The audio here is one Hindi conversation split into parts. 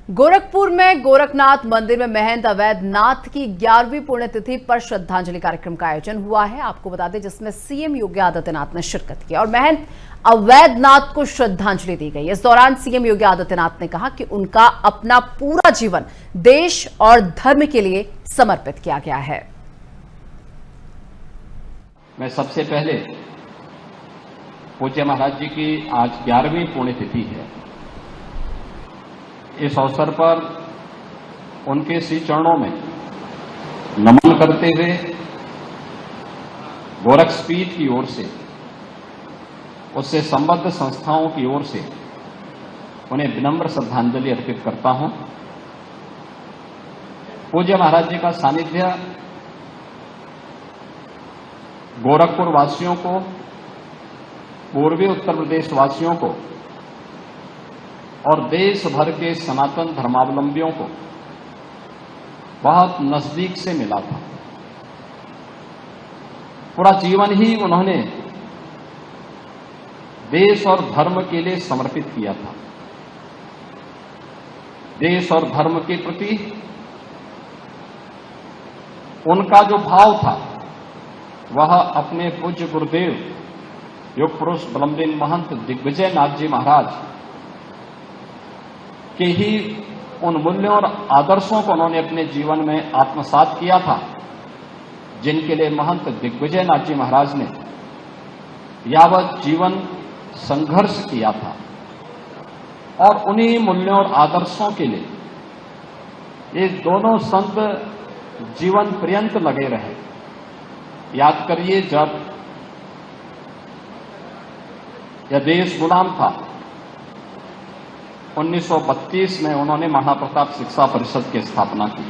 गोरखपुर में गोरखनाथ मंदिर में महंत अवैधनाथ की 11वीं पुण्यतिथि पर श्रद्धांजलि कार्यक्रम का आयोजन हुआ है। आपको बता दें, जिसमें सीएम योगी आदित्यनाथ ने शिरकत की और महंत अवैधनाथ को श्रद्धांजलि दी गई। इस दौरान सीएम योगी आदित्यनाथ ने कहा कि उनका अपना पूरा जीवन देश और धर्म के लिए समर्पित किया गया है। मैं सबसे पहले पूज्य महाराज जी की आज 11वीं पुण्यतिथि है। इस अवसर पर उनके श्री चरणों में नमन करते हुए गोरक्षपीठ की ओर से, उससे संबद्ध संस्थाओं की ओर से उन्हें विनम्र श्रद्धांजलि अर्पित करता हूं। पूज्य महाराज जी का सानिध्य गोरखपुर वासियों को, पूर्वी उत्तर प्रदेश वासियों को और देश भर के सनातन धर्मावलंबियों को बहुत नजदीक से मिला था। पूरा जीवन ही उन्होंने देश और धर्म के लिए समर्पित किया था। देश और धर्म के प्रति उनका जो भाव था वह अपने पूज्य गुरुदेव योग पुरुष ब्रह्मलीन महंत दिग्विजय नाथ जी महाराज के ही उन मूल्यों और आदर्शों को उन्होंने अपने जीवन में आत्मसात किया था, जिनके लिए महंत दिग्विजय नाथ जी महाराज ने यावत जीवन संघर्ष किया था। और उन्हीं मूल्यों और आदर्शों के लिए ये दोनों संत जीवन पर्यंत लगे रहे। याद करिए, जब यह देश गुलाम था, 1932 में उन्होंने महाप्रताप शिक्षा परिषद की स्थापना की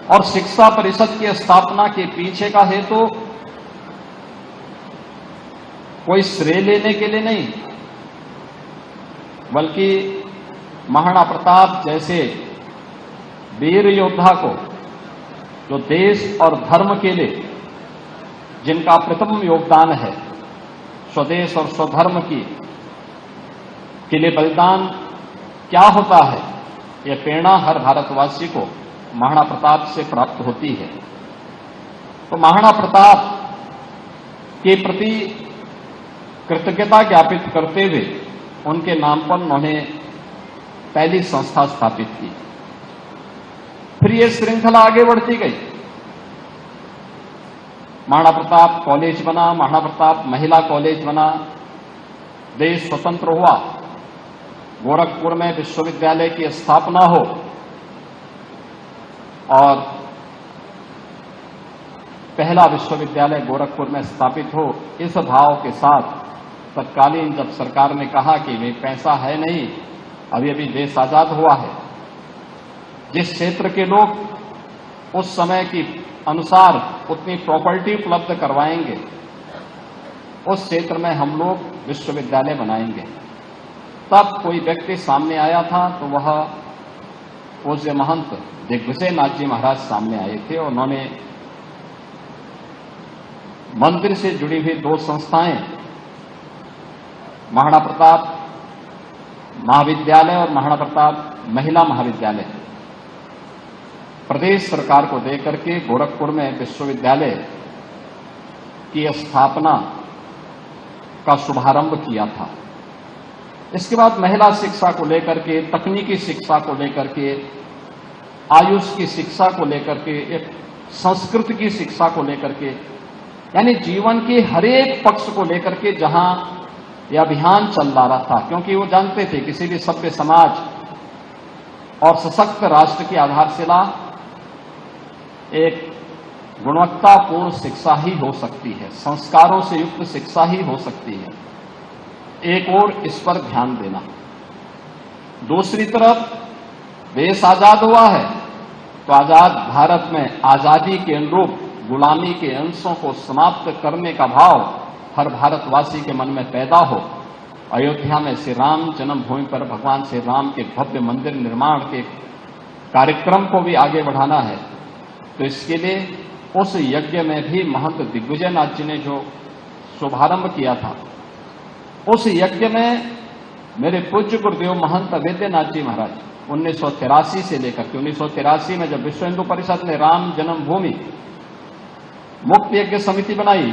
और शिक्षा परिषद की स्थापना के पीछे का हेतु कोई श्रेय लेने के लिए नहीं, बल्कि महाराणा प्रताप जैसे वीर योद्धा को, जो देश और धर्म के लिए जिनका प्रथम योगदान है, स्वदेश और स्वधर्म के लिए बलिदान क्या होता है, यह प्रेरणा हर भारतवासी को महाराणा प्रताप से प्राप्त होती है। तो महाराणा प्रताप के प्रति कृतज्ञता ज्ञापित करते हुए उनके नाम पर उन्होंने पहली संस्था स्थापित की। फिर यह श्रृंखला आगे बढ़ती गई। महाराणा प्रताप कॉलेज बना, महाराणा प्रताप महिला कॉलेज बना, देश स्वतंत्र हुआ, गोरखपुर में विश्वविद्यालय की स्थापना हो और पहला विश्वविद्यालय गोरखपुर में स्थापित हो। इस भाव के साथ तत्कालीन जब सरकार ने कहा कि वे पैसा है नहीं, अभी अभी देश आजाद हुआ है, जिस क्षेत्र के लोग उस समय की अनुसार उतनी प्रॉपर्टी उपलब्ध करवाएंगे, उस क्षेत्र में हम लोग विश्वविद्यालय बनाएंगे। तब कोई व्यक्ति सामने आया था, तो वह पूज्य महंत दिग्विजय नाथ जी महाराज सामने आए थे और उन्होंने मंदिर से जुड़ी हुई दो संस्थाएं, महाराणा प्रताप महाविद्यालय और महाराणा प्रताप महिला महाविद्यालय, प्रदेश सरकार को देकर के गोरखपुर में विश्वविद्यालय की स्थापना का शुभारंभ किया था। इसके बाद महिला शिक्षा को लेकर के, तकनीकी शिक्षा को लेकर के, आयुष की शिक्षा को लेकर के, एक संस्कृत की शिक्षा को लेकर के, यानी जीवन के हर एक पक्ष को लेकर के जहां यह अभियान चल रहा था, क्योंकि वो जानते थे किसी भी सभ्य समाज और सशक्त राष्ट्र की आधारशिला एक गुणवत्तापूर्ण शिक्षा ही हो सकती है, संस्कारों से युक्त शिक्षा ही हो सकती है। एक और इस पर ध्यान देना। दूसरी तरफ देश आजाद हुआ है, तो आजाद भारत में आजादी के अनुरूप गुलामी के अंशों को समाप्त करने का भाव हर भारतवासी के मन में पैदा हो। अयोध्या में श्री राम जन्मभूमि पर भगवान श्री राम के भव्य मंदिर निर्माण के कार्यक्रम को भी आगे बढ़ाना है। तो इसके लिए उस यज्ञ में भी महंत दिग्विजय नाथ जी ने जो शुभारंभ किया था, उस यज्ञ में मेरे पूज्य गुरुदेव महंत अवेद्यनाथ जी महाराज 1983 से लेकर के 1983 में जब विश्व हिंदू परिषद ने राम जन्मभूमि मुक्त यज्ञ समिति बनाई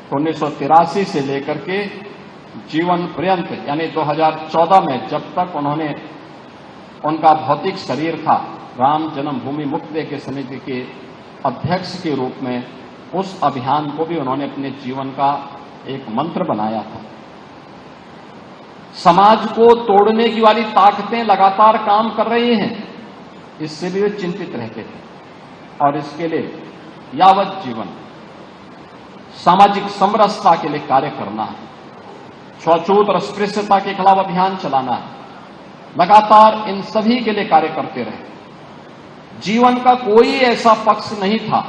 तो 1983 से लेकर के जीवन पर्यंत यानी 2014 में जब तक उन्होंने उनका भौतिक शरीर था, राम जन्मभूमि मुक्त यज्ञ समिति के अध्यक्ष के रूप में उस अभियान को भी उन्होंने अपने जीवन का एक मंत्र बनाया था। समाज को तोड़ने की वाली ताकतें लगातार काम कर रही हैं, इससे भी वे चिंतित रहते थे और इसके लिए यावत जीवन सामाजिक समरसता के लिए कार्य करना है, छूआछूत और अस्पृश्यता के खिलाफ अभियान चलाना है, लगातार इन सभी के लिए कार्य करते रहे। जीवन का कोई ऐसा पक्ष नहीं था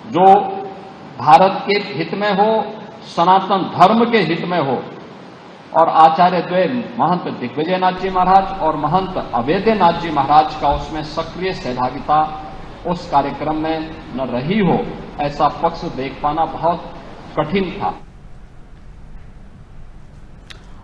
जो भारत के हित में हो, सनातन धर्म के हित में हो, और आचार्य द्वय महंत दिग्विजयनाथ जी महाराज और महंत अवेद्यनाथ जी महाराज का उसमें सक्रिय सहभागिता उस कार्यक्रम में न रही हो, ऐसा पक्ष देख पाना बहुत कठिन था।